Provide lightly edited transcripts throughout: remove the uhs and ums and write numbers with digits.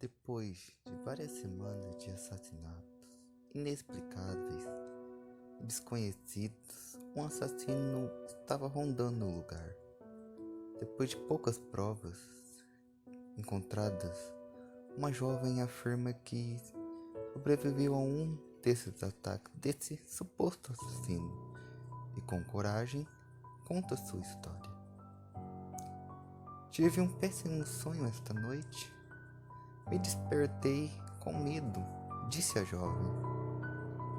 Depois de várias semanas de assassinatos inexplicáveis e desconhecidos, um assassino estava rondando o lugar. Depois de poucas provas encontradas, uma jovem afirma que sobreviveu a um desses ataques desse suposto assassino e, com coragem, conta sua história. Tive um péssimo sonho esta noite. Me despertei com medo, disse a jovem.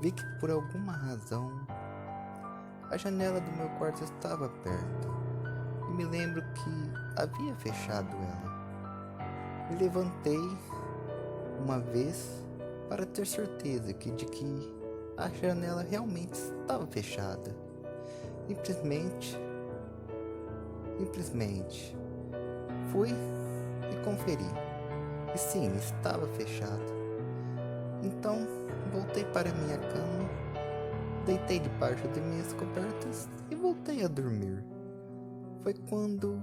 Vi que por alguma razão a janela do meu quarto estava aberta e me lembro que havia fechado ela. Me levantei uma vez para ter certeza de que a janela realmente estava fechada. Simplesmente fui e conferi. E sim, estava fechado. Então, voltei para minha cama, deitei debaixo de minhas cobertas e voltei a dormir. Foi quando,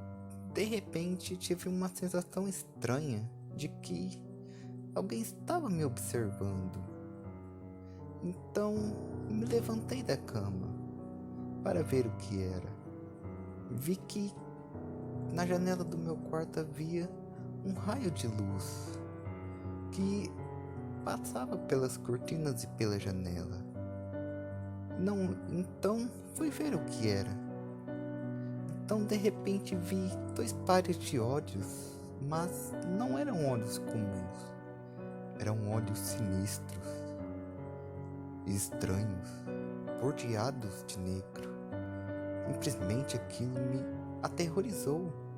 de repente, tive uma sensação estranha de que alguém estava me observando. Então, me levantei da cama para ver o que era. Vi que na janela do meu quarto havia um raio de luz que passava pelas cortinas e pela janela. Então fui ver o que era. Então de repente vi dois pares de olhos, mas não eram olhos comuns. Eram olhos sinistros, estranhos, bordeados de negro. Simplesmente aquilo me aterrorizou.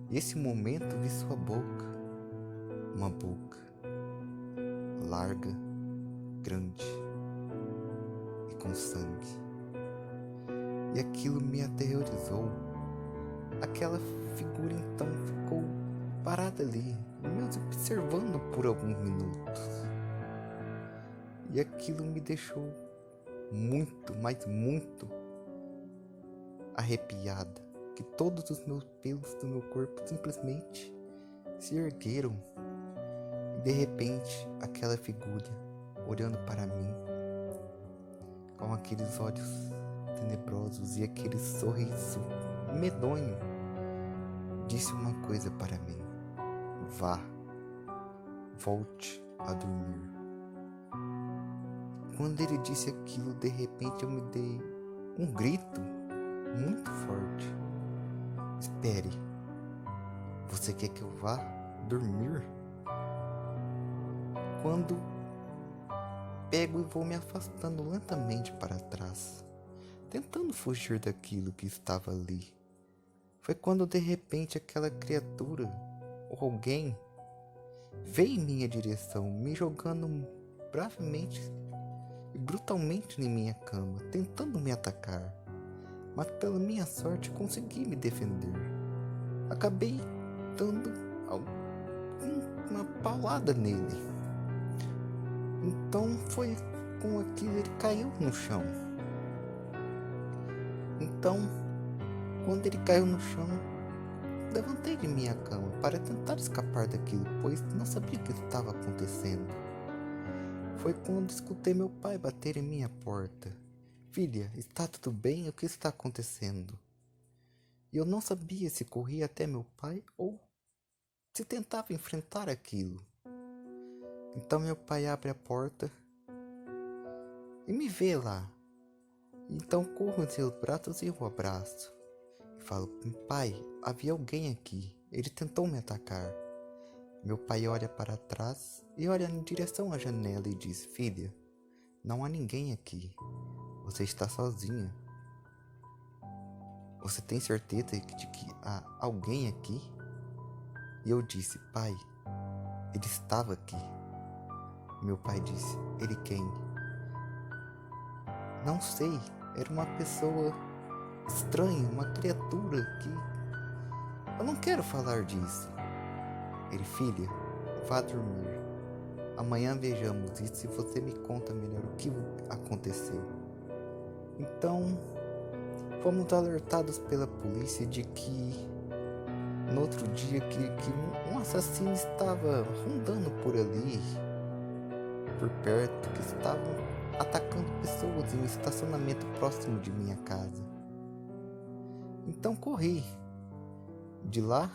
Nesse momento vi sua boca, uma boca larga, grande e com sangue. E aquilo me aterrorizou. Aquela figura então ficou parada ali, me observando por alguns minutos. E aquilo me deixou muito, mas muito arrepiada. Que todos os meus pelos do meu corpo simplesmente se ergueram. E de repente, aquela figura olhando para mim com aqueles olhos tenebrosos e aquele sorriso medonho disse uma coisa para mim: vá, volte a dormir. Quando ele disse aquilo, de repente eu me dei um grito muito forte. Espere, você quer que eu vá dormir? Quando pego e vou me afastando lentamente para trás, tentando fugir daquilo que estava ali. Foi quando de repente aquela criatura, ou alguém, veio em minha direção, me jogando bravemente e brutalmente em minha cama, tentando me atacar. Mas pela minha sorte consegui me defender. Acabei dando uma paulada nele. Então foi com aquilo, ele caiu no chão. Então, quando ele caiu no chão, levantei de minha cama para tentar escapar daquilo, pois não sabia o que estava acontecendo. Foi quando escutei meu pai bater em minha porta. Filha, está tudo bem? O que está acontecendo? E eu não sabia se corria até meu pai ou se tentava enfrentar aquilo. Então meu pai abre a porta e me vê lá. Então corro em seus braços e o abraço. E falo: pai, havia alguém aqui. Ele tentou me atacar. Meu pai olha para trás e olha em direção à janela e diz: filha, não há ninguém aqui. Você está sozinha. Você tem certeza de que há alguém aqui? E eu disse: pai, ele estava aqui. Meu pai disse: ele quem? Não sei, era uma pessoa estranha, uma criatura que... Eu não quero falar disso. Ele: filha, vá dormir. Amanhã vejamos isso e você me conta melhor o que aconteceu. Então, fomos alertados pela polícia de que no outro dia que um assassino estava rondando por ali, por perto, que estavam atacando pessoas em um estacionamento próximo de minha casa. Então corri de lá,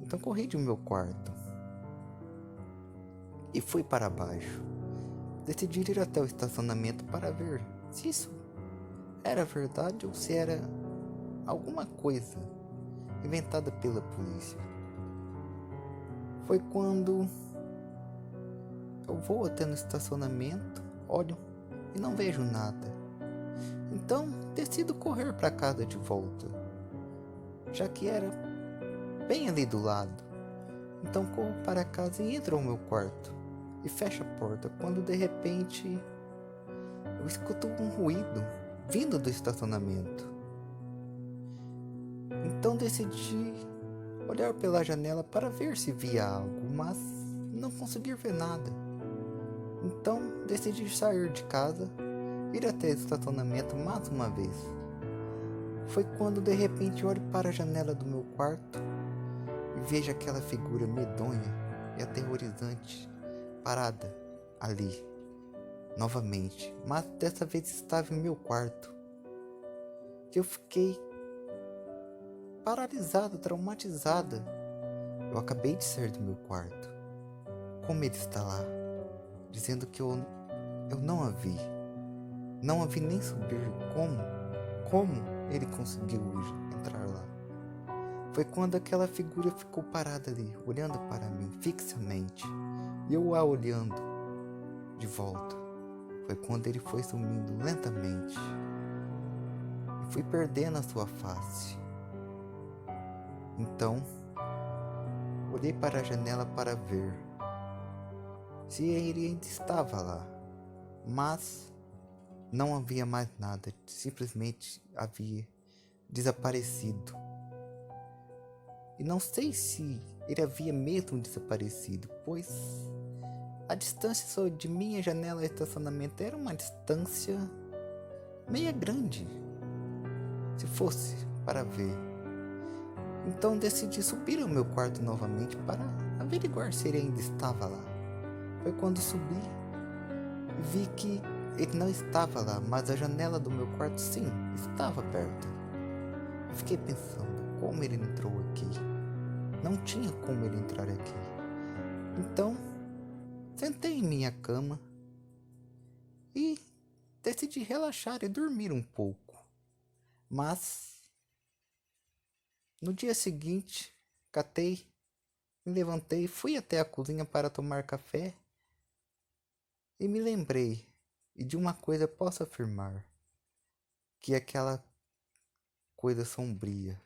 então corri de meu quarto e fui para baixo. Decidi ir até o estacionamento para ver se isso era verdade ou se era alguma coisa inventada pela polícia. Foi quando eu vou até no estacionamento, olho e não vejo nada. Então decido correr para casa de volta, já que era bem ali do lado. Então corro para casa e entro ao meu quarto e fecho a porta, quando de repente eu escuto um ruído vindo do estacionamento. Então decidi olhar pela janela para ver se via algo, mas não consegui ver nada. Então decidi sair de casa, ir até o estacionamento mais uma vez. Foi quando de repente olho para a janela do meu quarto e vejo aquela figura medonha e aterrorizante parada ali, novamente, mas dessa vez estava em meu quarto. Eu fiquei paralisada, traumatizada. Eu acabei de sair do meu quarto. Como ele está lá, dizendo que eu não a vi. Não a vi nem subir. Como ele conseguiu entrar lá? Foi quando aquela figura ficou parada ali, olhando para mim fixamente, e eu a olhando de volta. Foi quando ele foi sumindo lentamente e fui perdendo a sua face. Então, olhei para a janela para ver se ele ainda estava lá, mas não havia mais nada, simplesmente havia desaparecido. E não sei se ele havia mesmo desaparecido, pois a distância só de minha janela ao estacionamento era uma distância meia grande, se fosse para ver. Então decidi subir ao meu quarto novamente para averiguar se ele ainda estava lá. Foi quando subi e vi que ele não estava lá, mas a janela do meu quarto sim, estava aberta. Eu fiquei pensando, como ele entrou aqui? Não tinha como ele entrar aqui. Então, sentei em minha cama e decidi relaxar e dormir um pouco. Mas no dia seguinte, me levantei, fui até a cozinha para tomar café e me lembrei, e de uma coisa posso afirmar, que aquela coisa sombria,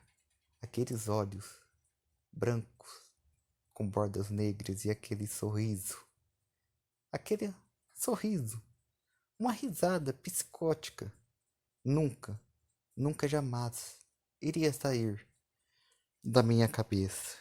aqueles olhos brancos com bordas negras e aquele sorriso, uma risada psicótica, nunca jamais iria sair da minha cabeça.